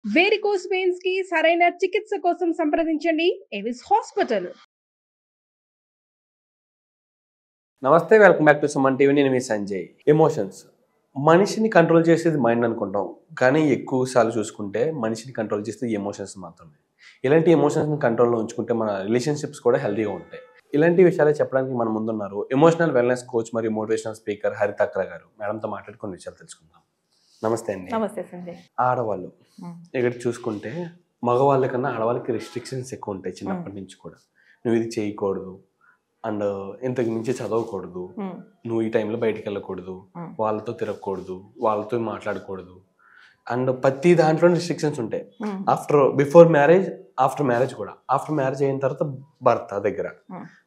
Varicose veins కి సరైన చికిత్స కోసం సంప్రదించండి ఎవిస్ హాస్పిటల్. నమస్తే, welcome back to Suman TV. నేను మీ సంజయ్. ఎమోషన్స్ మనిషిని కంట్రోల్ చేసేది మైండ్ అనుకుంటాం, కానీ ఎక్కువ సార్లు చూసుకుంటే మనిషిని కంట్రోల్ చేసేది ఎమోషన్స్ మాత్రమే. ఇలాంటి ఎమోషన్స్ని కంట్రోల్లో ఉంచుకుంటే మన రిలేషన్షిప్స్ కూడా హెల్తీగా ఉంటాయి. ఇలాంటి విషయాలే చెప్పడానికి మన ముందున్నారు ఎమోషనల్ వెల్నెస్ కోచ్ మరియు మోటివేషనల్ స్పీకర్ హరిత అక్ర గారు. మేడంతో మాట్లాడి కొన్ని విషయాలు తెలుసుకుందాం. నమస్తే అండి. నమస్తే సంజయ్. ఆడవాళ్ళు ఇక్కడ చూసుకుంటే మగవాళ్ళ కన్నా ఆడవాళ్ళకి రెస్ట్రిక్షన్స్ ఎక్కువ ఉంటాయి చిన్నప్పటి నుంచి కూడా. నువ్వు ఇది చేయకూడదు, అండ్ ఇంతకు మించి చదవకూడదు, నువ్వు ఈ టైంలో బయటికి వెళ్ళకూడదు, వాళ్ళతో తిరగకూడదు, వాళ్ళతో మాట్లాడకూడదు, అండ్ ప్రతి దాంట్లో రెస్ట్రిక్షన్స్ ఉంటాయి. బిఫోర్ మ్యారేజ్, ఆఫ్టర్ మ్యారేజ్ కూడా. ఆఫ్టర్ మ్యారేజ్ అయిన తర్వాత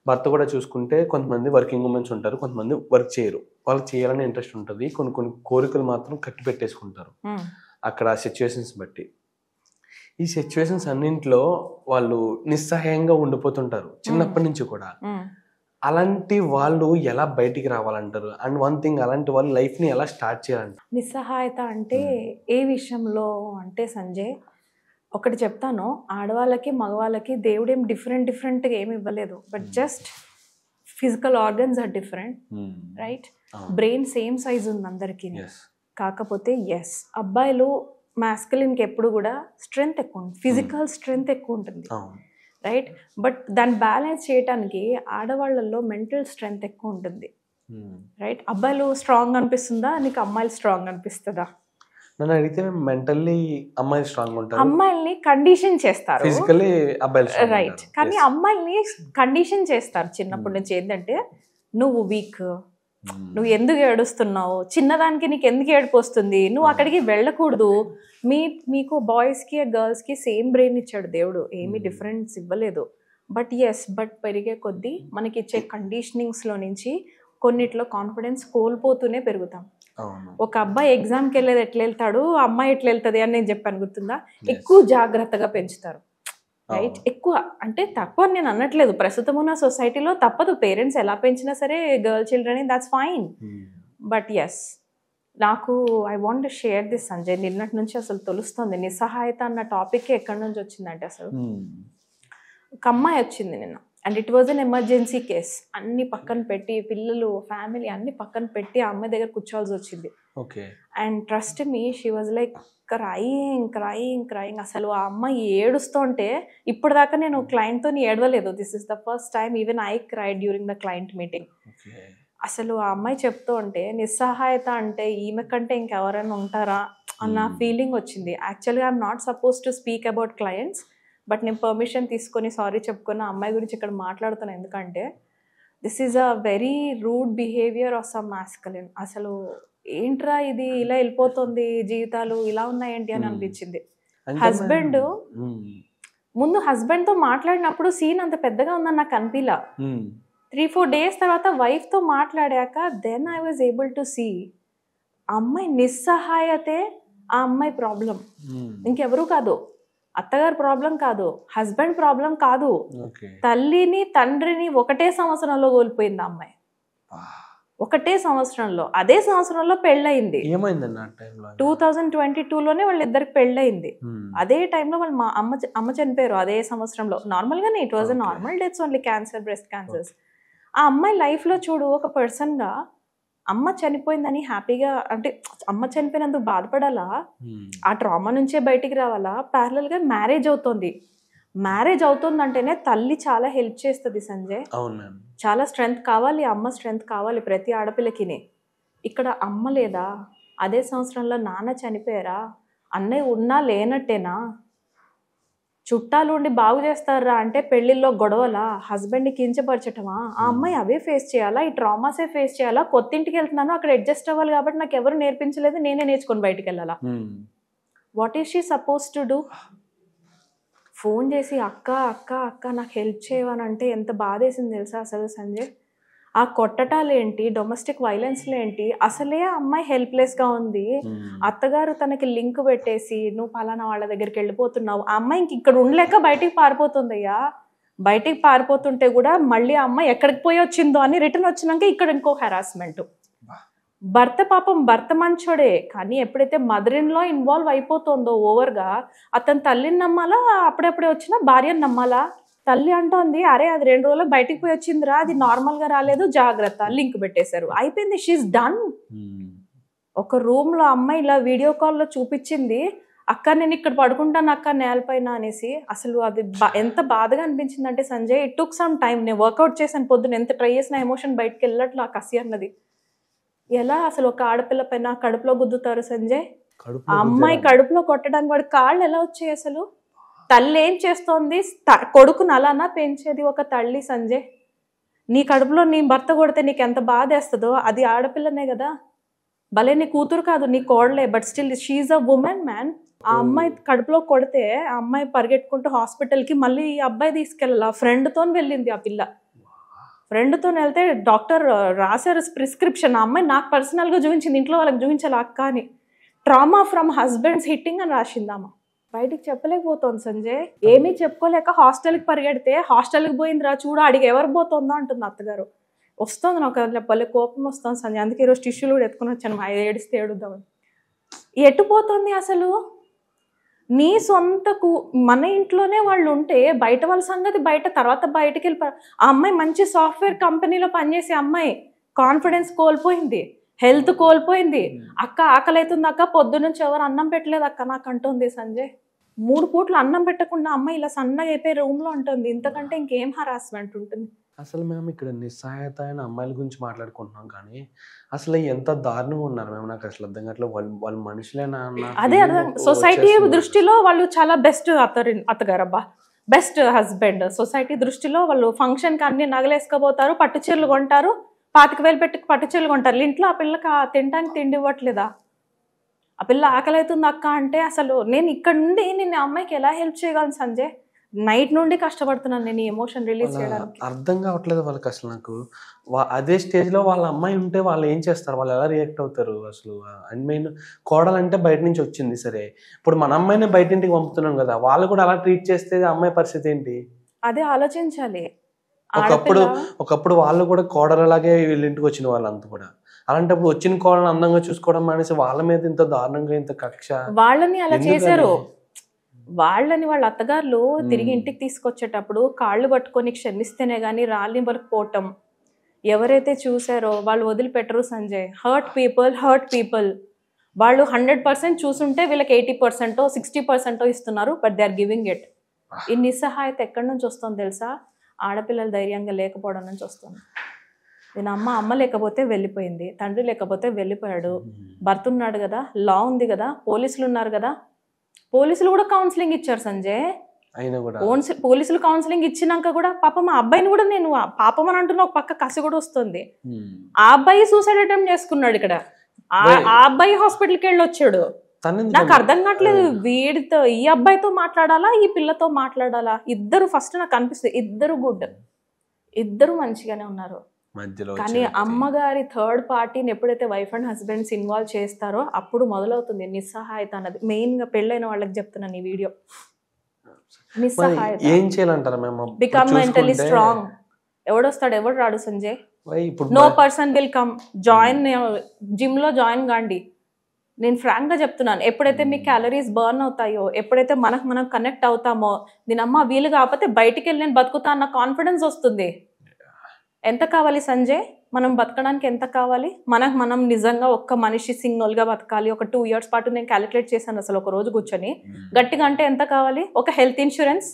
భర్త కూడా చూసుకుంటే కొంతమంది వర్కింగ్ ఉమెన్స్ ఉంటారు, కొంతమంది వర్క్ చేయరు. వాళ్ళకి చేయాలని ఇంట్రెస్ట్ ఉంటుంది, కొన్ని కోరికలు మాత్రం కట్టి పెట్టేసుకుంటారు అక్కడ సిచ్యువేషన్స్ బట్టి. ఈ సిచ్యువేషన్స్ అన్నింటిలో వాళ్ళు నిస్సహాయంగా ఉండిపోతుంటారు చిన్నప్పటి నుంచి కూడా. అలాంటి వాళ్ళు ఎలా బయటికి రావాలంటారు? అండ్ వన్ థింగ్, అలాంటి వాళ్ళు లైఫ్ ని ఎలా స్టార్ట్ చేయాలంటారు? నిస్సహాయత అంటే ఏ విషయంలో అంటే సంజయ్, ఒకటి చెప్తాను, ఆడవాళ్ళకి మగవాళ్ళకి దేవుడేం డిఫరెంట్గా ఏమి ఇవ్వలేదు. But just physical organs are different, right? Brain same size ఉంది అందరికీ. కాకపోతే ఎస్, అబ్బాయిలు మాస్కులిన్కి ఎప్పుడు కూడా స్ట్రెంగ్త్ ఎక్కువ ఉంటుంది, ఫిజికల్ స్ట్రెంగ్త్ ఎక్కువ ఉంటుంది, రైట్? బట్ దాన్ని బ్యాలెన్స్ చేయడానికి ఆడవాళ్ళల్లో మెంటల్ స్ట్రెంగ్త్ ఎక్కువ ఉంటుంది, రైట్? అబ్బాయిలు స్ట్రాంగ్ అనిపిస్తుందా నీకు, అమ్మాయిలు స్ట్రాంగ్ అనిపిస్తుందా? నన్ను అడిగితే మెంటల్లీ అమ్మాయిలు స్ట్రాంగ్ ఉంటారు, అమ్మాయిల్ని కండిషన్ చేస్తారు, ఫిజికల్లీ అబ్బాయిలు, రైట్? కానీ అమ్మాయిల్ని కండిషన్ చేస్తారు చిన్నప్పటి నుంచి. ఏంటంటే నువ్వు వీక్, నువ్వు ఎందుకు ఏడుస్తున్నావు, చిన్నదానికి నీకు ఎందుకు ఏడుపు వస్తుంది, నువ్వు అక్కడికి వెళ్ళకూడదు. మీకు బాయ్స్కి గర్ల్స్కి సేమ్ బ్రెయిన్ ఇచ్చాడు దేవుడు, ఏమీ డిఫరెన్స్ ఇవ్వలేదు. బట్ పెరిగే కొద్దీ మనకి ఇచ్చే కండిషనింగ్స్లో నుంచి కొన్నిట్లో కాన్ఫిడెన్స్ కోల్పోతూనే పెరుగుతాం. ఒక అబ్బాయి ఎగ్జామ్కి వెళ్ళేది ఎట్లా వెళ్తాడు, అమ్మాయి ఎట్లా వెళ్తుంది అని నేను చెప్పాను, గుర్తుందా? ఎక్కువ జాగ్రత్తగా పెంచుతారు, రైట్? ఎక్కువ అంటే తక్కువ నేను అనట్లేదు, ప్రస్తుతం ఉన్న సొసైటీలో తప్పదు, పేరెంట్స్ ఎలా పెంచినా సరే girl children, that's fine. But yes, నాకు I want to share this Sanjay. నిన్నటి నుంచి అసలు తెలుస్తుంది నిస్సహాయత అన్న టాపిక్ ఎక్కడి నుంచి వచ్చిందంటే, అసలు ఒక అమ్మాయి వచ్చింది నిన్న, and it was an emergency case. అన్ని పక్కన పెట్టి, పిల్లలు, ఫ్యామిలీ అన్ని పక్కన పెట్టి ఆ అమ్మాయి దగ్గర కూర్చోవాల్సి వచ్చింది. And trust me, she was like crying. అసలు ఆ అమ్మాయి ఏడుస్తుంటే, ఇప్పటిదాకా నేను క్లయింట్తో ఏడవలేదు. This is the first time even I cried during the client meeting. అసలు ఆ అమ్మాయి చెప్తూ ఉంటే నిస్సహాయత అంటే ఈమె కంటే ఇంకెవరైనా ఉంటారా అన్న ఫీలింగ్ వచ్చింది. యాక్చువల్గా I'm not suppose to speak about clients, but నేను పర్మిషన్ తీసుకొని సారీ చెప్పుకొని ఆ అమ్మాయి గురించి ఇక్కడ మాట్లాడుతున్నాను. ఎందుకంటే this is a very rude behaviour of some masculine. అసలు ఏంట్రా ఇది, ఇలా వెళ్ళిపోతుంది జీవితాలు, ఇలా ఉన్నాయేంటి అని అనిపించింది. హస్బెండ్ ముందు హస్బెండ్తో మాట్లాడినప్పుడు సీన్ అంత పెద్దగా ఉందని నాకు అనిపిలా. 3-4 days తర్వాత వైఫ్తో మాట్లాడాక then I was able to see అమ్మాయి నిస్సహాయతే ఆ అమ్మాయి ప్రాబ్లం, ఇంకెవరూ కాదు. అత్తగారు ప్రాబ్లం కాదు, హస్బెండ్ ప్రాబ్లం కాదు, తల్లిని తండ్రిని ఒకటే సంవత్సరంలో కోల్పోయింది ఆ అమ్మాయి. ఒకటే సంవత్సరంలో, అదే సంవత్సరంలో పెళ్ళయింది. 2022లోనే వాళ్ళిద్దరికి పెళ్ళయింది. అదే టైంలో వాళ్ళ అమ్మ చనిపోయారు అదే సంవత్సరంలో. నార్మల్గానే it was normal deaths only, cancer, breast cancers. ఆ అమ్మాయి లైఫ్లో చూడు, ఒక పర్సన్గా అమ్మ చనిపోయిందని హ్యాపీగా, అంటే అమ్మ చనిపోయినందుకు బాధపడాలా, ఆ ట్రామా నుంచే బయటికి రావాలా? ప్యారలల్గా మ్యారేజ్ అవుతుందంటేనే తల్లి చాలా హెల్ప్ చేస్తుంది సంజయ్. చాలా స్ట్రెంగ్త్ కావాలి, అమ్మ స్ట్రెంగ్త్ కావాలి ప్రతి ఆడపిల్లకి. ఇక్కడ అమ్మ లేదా, అదే సంవత్సరంలో నాన్న చనిపోయారా, అన్నయ్య ఉన్నా లేనట్టేనా, చుట్టాలు ఉండి బాగు చేస్తారా అంటే పెళ్లిల్లో గొడవలా, హస్బెండ్ని కించపరచటమా? ఆ అమ్మాయి అవే ఫేస్ చేయాలా, ఈ ట్రామాసే ఫేస్ చేయాలా? కొత్త ఇంటికి వెళ్తున్నాను, అక్కడ అడ్జస్ట్ అవ్వాలి కాబట్టి నాకు ఎవరు నేర్పించలేదు, నేనే నేర్చుకొని బయటికి వెళ్ళాలా? What is she suppose to do? Phone చేసి అక్క నాకు హెల్ప్ చేయవనంటే ఎంత బాధేసింది తెలుసా అసలు సంజయ్. ఆ కొట్టటాలేంటి, డొమెస్టిక్ వైలెన్స్లు ఏంటి, అసలే అమ్మాయి హెల్ప్లెస్గా ఉంది. అత్తగారు తనకి లింక్ పెట్టేసి నువ్వు పలానా వాళ్ళ దగ్గరికి వెళ్ళిపోతున్నావు, ఆ అమ్మాయి ఇంక ఇక్కడ ఉండలేక బయటికి పారిపోతుందయ్యా. బయటికి పారిపోతుంటే కూడా మళ్ళీ ఆ అమ్మాయి ఎక్కడికి పోయి వచ్చిందో అని రిటర్న్ వచ్చినాక ఇక్కడ ఇంకో హెరాస్మెంట్. భర్త పాపం భర్త మంచోడే, కానీ ఎప్పుడైతే మదర్ ఇన్ లా ఇన్వాల్వ్ అయిపోతుందో ఓవర్గా, అతను తల్లిని నమ్మాలా అప్పుడప్పుడే వచ్చిన భార్యను నమ్మాలా? తల్లి అంటోంది అరే అది 2 రోజులు బయటికి పోయి వచ్చిందిరా, అది నార్మల్గా రాలేదు, జాగ్రత్త, లింక్ పెట్టేశారు, అయిపోయింది, షీఈస్ డన్. ఒక రూమ్లో అమ్మాయి ఇలా వీడియో కాల్లో చూపించింది, అక్క నేను ఇక్కడ పడుకుంటాను అక్క నేలపైన అనేసి. అసలు అది ఎంత బాధగా అనిపించింది అంటే Sanjay, it took some time. నేను వర్కౌట్ చేశాను పొద్దున, ఎంత ట్రై చేసిన ఎమోషన్ బయటకు వెళ్ళట్లా ఆ కసి అన్నది. ఎలా అసలు ఒక ఆడపిల్ల పైన కడుపులో గుద్దుతారు సంజయ్? ఆ అమ్మాయి కడుపులో కొట్టడానికి వాడి కాళ్ళు ఎలా వచ్చాయి అసలు? తల్లి ఏం చేస్తోంది? కొడుకును అలానా పెంచేది ఒక తల్లి సంజయ్? నీ కడుపులో నీ భర్త కొడితే నీకు ఎంత బాధ వేస్తుందో, అది ఆడపిల్లనే కదా, భలే నీ కూతురు కాదు నీ కోడలే, but still she a woman man. ఆ అమ్మాయి కడుపులో కొడితే ఆ అమ్మాయి పరిగెట్టుకుంటూ హాస్పిటల్కి, మళ్ళీ ఈ అబ్బాయి తీసుకెళ్ళాలి, ఆ ఫ్రెండ్తో వెళ్ళింది ఆ పిల్ల. ఫ్రెండ్తో వెళ్తే డాక్టర్ రాశారు ప్రిస్క్రిప్షన్, ఆ అమ్మాయి నాకు పర్సనల్గా చూపించింది, ఇంట్లో వాళ్ళకి చూపించాలి అక్క అని. ట్రామా ఫ్రమ్ హస్బెండ్స్ హిట్టింగ్ అని రాసిందామా. బయటికి చెప్పలేకపోతుంది సంజయ్, ఏమీ చెప్పుకోలేక హాస్టల్కి పరిగెడితే, హాస్టల్కి పోయిందిరా చూడ అడిగి ఎవరు పోతుందో అంటుంది అత్తగారు. వస్తుంది నాకు భలే కోపం వస్తుంది సంజయ్, అందుకే ఈరోజు టిష్యూలు కూడా ఎత్తుకుని వచ్చాను, మా ఏడిస్తే ఏడుద్దామని. ఎటు పోతుంది అసలు? నీ సొంతకు మన ఇంట్లోనే వాళ్ళు ఉంటే బయట వాళ్ళ సంగతి బయట, తర్వాత బయటకు వెళ్ళిపోయారు. ఆ అమ్మాయి మంచి సాఫ్ట్వేర్ కంపెనీలో పనిచేసే అమ్మాయి, కాన్ఫిడెన్స్ కోల్పోయింది, హెల్త్ కోల్పోయింది. అక్క ఆకలి అవుతుంది అక్క, పొద్దు నుంచి ఎవరు అన్నం పెట్టలేదు అక్క నాకు అంటుంది సంజయ్. 3 పూట్లు అన్నం పెట్టకుండా అమ్మాయి ఇలా సన్నగా అయిపోయి రూమ్లో ఉంటుంది. ఇంతకంటే ఇంకేం హరాస్మెంట్ ఉంటుంది? అసలు మేము ఇక్కడ నిస్సహాయత అయిన అమ్మాయిల గురించి మాట్లాడుకుంటున్నాం, కానీ అసలు ఎంత దారుణంగా ఉన్నారు మేము, నాకు అసలు అర్థం కావట్లేదు. వాళ్ళు మనుషులేనా? అదే అర్థం. సొసైటీ దృష్టిలో వాళ్ళు చాలా బెస్ట్ అత్తగారబ్బా, బెస్ట్ హస్బెండ్. సొసైటీ దృష్టిలో వాళ్ళు ఫంక్షన్కి అన్ని నగలేసుకపోతారు, పట్టు చీరలు కొంటారు, 25,000 పెట్టి పట్టు చీరలు కొంటారు. ఇంట్లో ఆ పిల్లకి తినడానికి తిండి ఇవ్వట్లేదా? ఆ పిల్ల ఆకలి అవుతుంది అక్క అంటే, అసలు నేను ఇక్కడ నుండి నేను ఆ అమ్మాయికి ఎలా హెల్ప్ చేయగలను సంజయ్? నైట్ నుండి కష్టపడుతున్నాను నేను ఈ ఎమోషన్ రిలీజ్ చేయడానికి. అర్థం కావట్లేదు వాళ్ళకి అసలు. నాకు అదే స్టేజ్లో వాళ్ళ అమ్మాయి ఉంటే వాళ్ళు ఏం చేస్తారు, వాళ్ళు ఎలా రియాక్ట్ అవుతారు అసలు? అండ్ మెయిన్ కోడలంటే బయట నుంచి వచ్చింది సరే, ఇప్పుడు మన అమ్మాయిని బయట ఇంటికి పంపుతున్నాం కదా, వాళ్ళు కూడా అలా ట్రీట్ చేస్తే అమ్మాయి పరిస్థితి ఏంటి? అదే ఆలోచించాలి. ఒకప్పుడు వాళ్ళు కూడా కోడలలాగే వీళ్ళ ఇంటికి వచ్చిన వాళ్ళంతా కూడా, అలాంటప్పుడు వచ్చిన కోడలను అందంగా చూసుకోవడం అనేసి వాళ్ళ మీద ఇంత దారుణంగా ఇంత కక్ష. వాళ్ళని అలా చేశారు. వాళ్ళని వాళ్ళ అత్తగారులు తిరిగి ఇంటికి తీసుకొచ్చేటప్పుడు కాళ్ళు పట్టుకొని క్షమిస్తేనే గానీ రాళ్ళని వరకు పోవటం ఎవరైతే చూసారో వాళ్ళు వదిలిపెట్టరు సంజయ్. Hurt people. వాళ్ళు 100% చూసుంటే వీళ్ళకి 80% 60% ఇస్తున్నారు, but they are giving it. ఈ నిస్సహాయత ఎక్కడి నుంచి వస్తుంది తెలుసా? ఆడపిల్లలు ధైర్యంగా లేకపోవడం నుంచి వస్తుంది. నేను అమ్మ లేకపోతే వెళ్ళిపోయింది, తండ్రి లేకపోతే వెళ్ళిపోయాడు, భర్త ఉన్నాడు కదా, లా ఉంది కదా, పోలీసులు ఉన్నారు కదా. పోలీసులు కూడా కౌన్సిలింగ్ ఇచ్చారు సంజయ్. పోలీసులు కౌన్సిలింగ్ ఇచ్చినాక కూడా పాపం ఆ అబ్బాయిని కూడా నేను పాపం అని అంటున్నా, ఒక పక్క కసి కూడా వస్తుంది. ఆ అబ్బాయి సూసైడ్ అటెంప్ట్ చేసుకున్నాడు ఇక్కడ. ఆ అబ్బాయి హాస్పిటల్కి వెళ్ళి వచ్చాడు. నాకు అర్థం కావట్లేదు, వీడితో ఈ అబ్బాయితో మాట్లాడాలా ఈ పిల్లతో మాట్లాడాలా? ఇద్దరు ఫస్ట్ నాకు అనిపిస్తుంది ఇద్దరు గుడ్, ఇద్దరు మంచిగానే ఉన్నారు. కానీ అమ్మగారి థర్డ్ పార్టీని ఎప్పుడైతే వైఫ్ అండ్ హస్బెండ్స్ ఇన్వాల్వ్ చేస్తారో అప్పుడు మొదలవుతుంది నిస్సహాయత అన్నది. మెయిన్ గా పెళ్ళైన వాళ్ళకి చెప్తున్నాను ఈ వీడియో. నిస్సహాయత. ఏం చేయాలంటారా మేము? Become mentally strong. ఎవడొస్తాడు ఎవడు రాడు Sanjay? No person will come. Join gym లో జాయిన్ కాండి. నేను ఫ్రాంక్ గా చెప్తున్నాను, ఎప్పుడైతే మీ క్యాలరీస్ బర్న్ అవుతాయో, ఎప్పుడైతే మనం కనెక్ట్ అవుతామో, దీనమ్మ వీలు కాకపోతే బయటికి వెళ్ళి నేను బతుకుతా అన్న కాన్ఫిడెన్స్ వస్తుంది. ఎంత కావాలి సంజయ్? మనం బతకడానికి ఎంత కావాలి? మనం నిజంగా ఒక్క మనిషి సింగిల్గా బతకాలి. ఒక 2 years పాటు నేను క్యాలిక్యులేట్ చేశాను అసలు ఒక రోజు కూర్చొని. గట్టిగా అంటే ఎంత కావాలి? ఒక హెల్త్ ఇన్సూరెన్స్,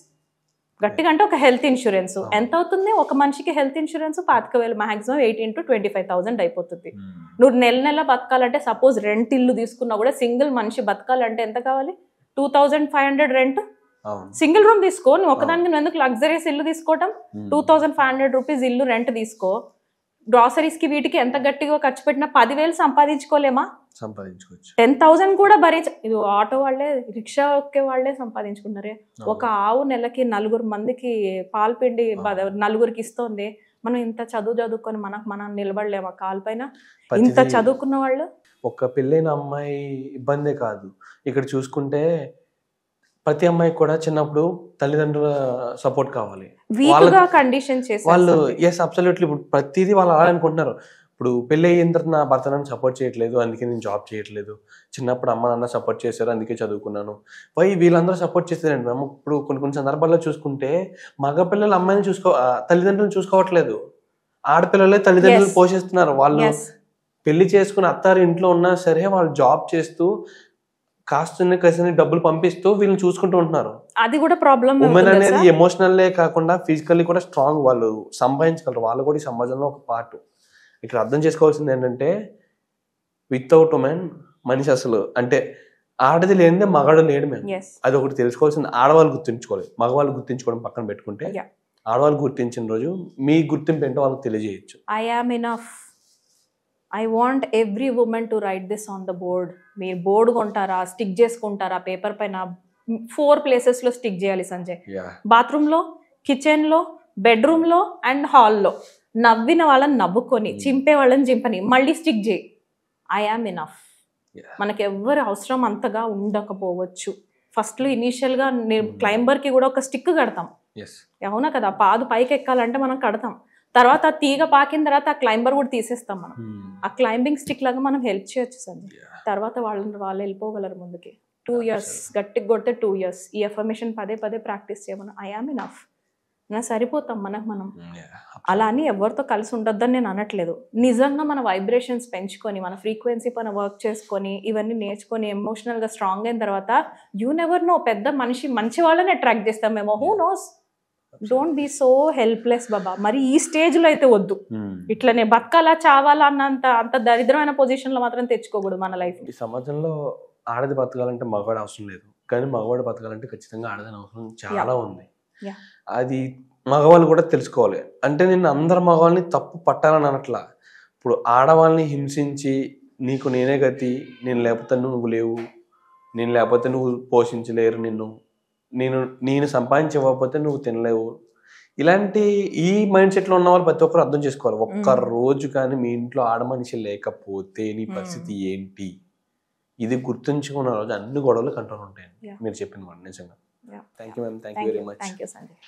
గట్టిగా అంటే ఒక హెల్త్ ఇన్సూరెన్స్ ఎంత అవుతుంది? ఒక మనిషికి హెల్త్ ఇన్సూరెన్స్ 25,000, మాక్సిమం 18,000 to 25,000 అయిపోతుంది. నువ్వు నెల బతకాలంటే, సపోజ్ రెంట్ ఇల్లు తీసుకున్నా కూడా సింగిల్ మనిషి బతకాలంటే ఎంత కావాలి? 2,500 రెంట్. సింగిల్ రూమ్ తీసుకో, నువ్వు ఒకదానికి నువ్వు ఎందుకు లగ్జరీస్ ఇల్లు తీసుకోవటం? 2,500 రూపీస్ ఇల్లు రెంట్ తీసుకో. గ్రాసరీస్ కి వీటికి ఎంత గట్టిగా ఖర్చు పెట్టినా 10,000 సంపాదించుకోలేమా? సంపాదించుకోవచ్చు. 10,000 కూడా ఇది ఆటో వాళ్ళే, రిక్షా ఒక్కే వాళ్ళే సంపాదించుకున్నారే. ఒక ఆవు నెలకి 4 మందికి పాలు పిండి 4 ఇస్తోంది. మనం ఇంత చదువుకొని మనం నిలబడలేమా కాలు పైన? ఇంత చదువుకున్న వాళ్ళు. ఒక పెళ్ళైన అమ్మాయి ఇబ్బందే కాదు, ఇక్కడ చూసుకుంటే ప్రతి అమ్మాయికి కూడా చిన్నప్పుడు తల్లిదండ్రుల సపోర్ట్ కావాలి. వాళ్ళు ఎస్ అబ్సల్యూట్లీ. ఇప్పుడు ప్రతిదీ వాళ్ళు అలా అనుకుంటున్నారు. ఇప్పుడు పెళ్ళి అయిన తర్వాత నా భర్త నన్ను సపోర్ట్ చేయట్లేదు, అందుకే నేను జాబ్ చేయట్లేదు. చిన్నప్పుడు అమ్మ నాన్న సపోర్ట్ చేశారు, అందుకే చదువుకున్నాను. వీళ్ళందరూ సపోర్ట్ చేస్తారండి మేము. ఇప్పుడు కొన్ని సందర్భాల్లో చూసుకుంటే మగపిల్లలు అమ్మాయిని తల్లిదండ్రులను చూసుకోవట్లేదు, ఆడపిల్లలే తల్లిదండ్రులు పోషిస్తున్నారు. వాళ్ళు పెళ్లి చేసుకుని అత్తారి ఇంట్లో ఉన్నా సరే వాళ్ళు జాబ్ చేస్తూ కాస్త డబ్బులు పంపిస్తూ వీళ్ళని చూసుకుంటూ ఉంటున్నారు. అది కూడా ప్రాబ్లం. ఉమెన్ అనేది ఎమోషనల్లే కాకుండా ఫిజికల్లీ కూడా స్ట్రాంగ్, వాళ్ళు సంపాదించగలరు, వాళ్ళు కూడా ఈ సమాజంలో ఒక పార్ట్. ఇక్కడ అర్థం చేసుకోవాల్సింది ఏంటంటే వితౌట్ ఉమెన్ మనిషి అసలు అంటే ఆడది లేనిదే మగాడు లేడు. మేము అది ఒకటి తెలుసుకోవాల్సింది. ఆడవాళ్ళు గుర్తించుకోవాలి, మగవాళ్ళు గుర్తించుకోవడం పక్కన పెట్టుకుంటే ఆడవాళ్ళు గుర్తించిన రోజు మీ గుర్తింపు ఏంటో వాళ్ళకి తెలియజేయచ్చు. I am enough. I want every woman to write this on the board. మీరు బోర్డు కొంటారా, స్టిక్ చేసుకుంటారా పేపర్ పైన? 4 ప్లేసెస్లో స్టిక్ చేయాలి సంజయ్. బాత్రూంలో, కిచెన్లో, బెడ్రూమ్లో అండ్ హాల్లో. నవ్విన వాళ్ళని నవ్వుకొని, చింపే వాళ్ళని చింపని, మళ్ళీ స్టిక్ చేయి. I am enough. మనకి ఎవరి అవసరం అంతగా ఉండకపోవచ్చు. ఫస్ట్లో ఇనీషియల్గా క్లైంబర్కి కూడా ఒక స్టిక్ కడతాం, అవునా కదా? పాదు పైకి ఎక్కాలంటే మనం కడతాం. తర్వాత తీగ పాకిన తర్వాత ఆ క్లైంబర్ కూడా తీసేస్తాం మనం. ఆ క్లైంబింగ్ స్టిక్ లాగా మనం హెల్ప్ చేయొచ్చు సంజయ్. తర్వాత వాళ్ళు వెళ్ళిపోగలరు ముందుకి. 2 years గట్టిగా కొడితే 2 years ఈ ఎఫర్మేషన్ పదే ప్రాక్టీస్ చేయమను. I am enough. నా సరిపోతాం మనం. అలా అని ఎవరితో కలిసి ఉండొద్దని నేను అనట్లేదు. నిజంగా మన వైబ్రేషన్స్ పెంచుకొని, మన ఫ్రీక్వెన్సీ పైన వర్క్ చేసుకొని, ఇవన్నీ నేర్చుకొని ఎమోషనల్గా స్ట్రాంగ్ అయిన తర్వాత యూ నెవర్ నో, పెద్ద మంచి వాళ్ళని అట్రాక్ట్ చేస్తాం మేము. Who knows? Don't be so helpless బాబా. మరి ఈ స్టేజ్లో అయితే వద్దు. ఇట్లనే బతకాలా చావాలా అంత దరిద్రమైన పొజిషన్లో మాత్రం తెచ్చుకోకూడదు మన లైఫ్. ఈ సమాజంలో ఆడది బతకాలంటే మగవాడు అవసరం లేదు, కానీ మగవాడు బతకాలంటే ఖచ్చితంగా ఆడదని అవసరం చాలా ఉంది. అది మగవాళ్ళు కూడా తెలుసుకోవాలి. అంటే నేను అందరు మగవాళ్ళని తప్పు పట్టాలని అనట్లా. ఇప్పుడు ఆడవాళ్ళని హింసించి నీకు నేనే గతి, నేను లేకపోతే నువ్వు లేవు, నేను లేకపోతే నువ్వు పోషించలేరు, నేను సంపాదించకపోతే నువ్వు తినలేవు, ఇలాంటి ఈ మైండ్ సెట్లో ఉన్న వాళ్ళు ప్రతి ఒక్కరు అర్థం చేసుకోవాలి. ఒక్క రోజు కానీ మీ ఇంట్లో ఆడ మనిషి లేకపోతే నీ పరిస్థితి ఏంటి, ఇది గుర్తుంచుకున్న రోజు అన్ని గొడవలు కంట్రోల్ ఉంటాయండి. మీరు చెప్పిన మాట నిజంగా. Thank you ma'am. Thank you very much. Thank you Sanjay.